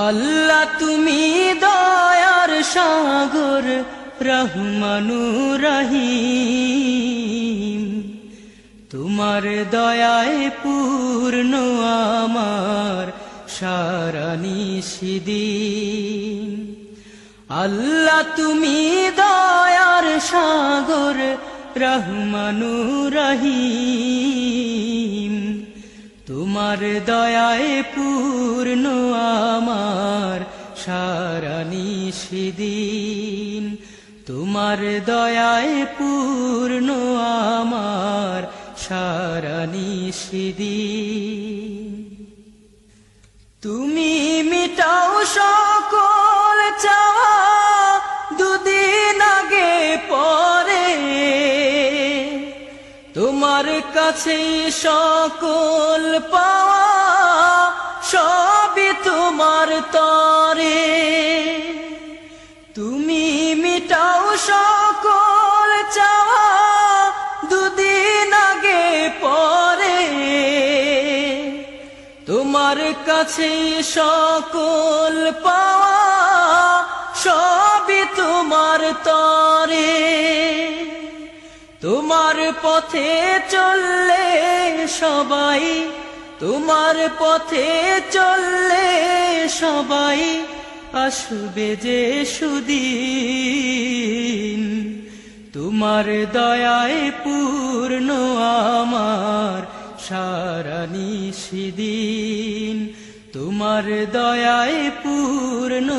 আল্লাহ তুমি দয়ার সাগর রহমানুর রহিম, তোমার দয়ায় পূর্ণ আমার সারা নিশিদিন। আল্লাহ তুমি দয়ার সাগর রহমানুর রহিম, তোমার দয়ায় পূর্ণ আমার সারা নিশিদিন। তোমার দয়ায় পূর্ণ আমার সারা নিশিদিন। তুমি মিটাও সকল চাওয়া দুদিন আগে পরে, তোমার কাছে সকল পাওয়া সবই তোমার তরে। তুমি মিটাও সকল চাওয়া দুদিন আগে পরে, তোমার কাছে সকল পাওয়া সবই তোমার তরে। তোমার পথে চললে সবাই, তোমার পথে চললে সবাই আসবে যে সুদিন। তোমার দয়ায় পূর্ণ আমার সারা নিশিদিন। তোমার দয়ায় পূর্ণ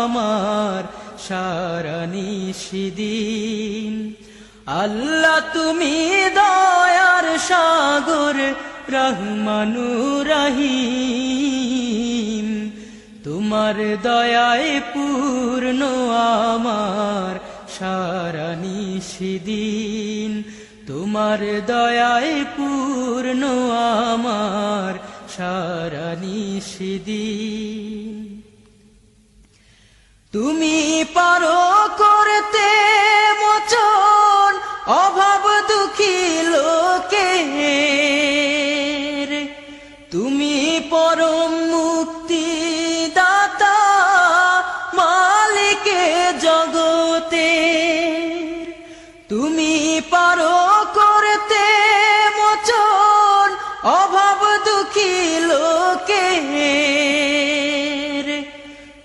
আমার সারা নিশিদিন। আল্লাহ তুমি দয়ার সাগর রহমানুর রহিম, তোমার দয়ায় পূর্ণ আমার সারা নিশিদিন। তোমার দয়ায় পূর্ণ আমার সারা নিশিদিন। তুমি পারো করতে মোচন অভাব দুঃখী লোকের, তুমি পরম মুক্তি দাতা মালিকে জগতে। তুমি পারো করতে মোচন অভাব দুঃখী লোকের,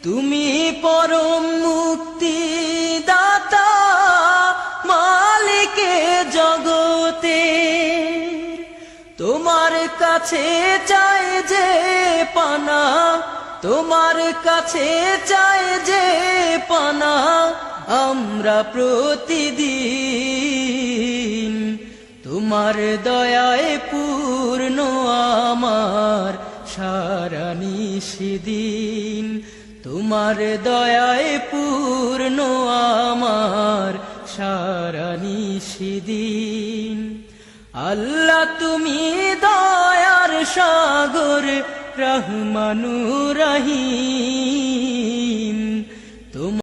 তুমি পরম মুক্তি দাতা মালিকে জগতে। তোমার কাছে চাই যে পানা, তোমার কাছে চাই যে পানা আমরা প্রতিদিন। তোমার দয়ায় পূর্ণ আমার সারা নিশিদিন। তোমার দয়ায় পূর্ণ আমার সারা নিশিদিন। আল্লাহ তুমি দয়ার সাগর রহমানুর রহিম,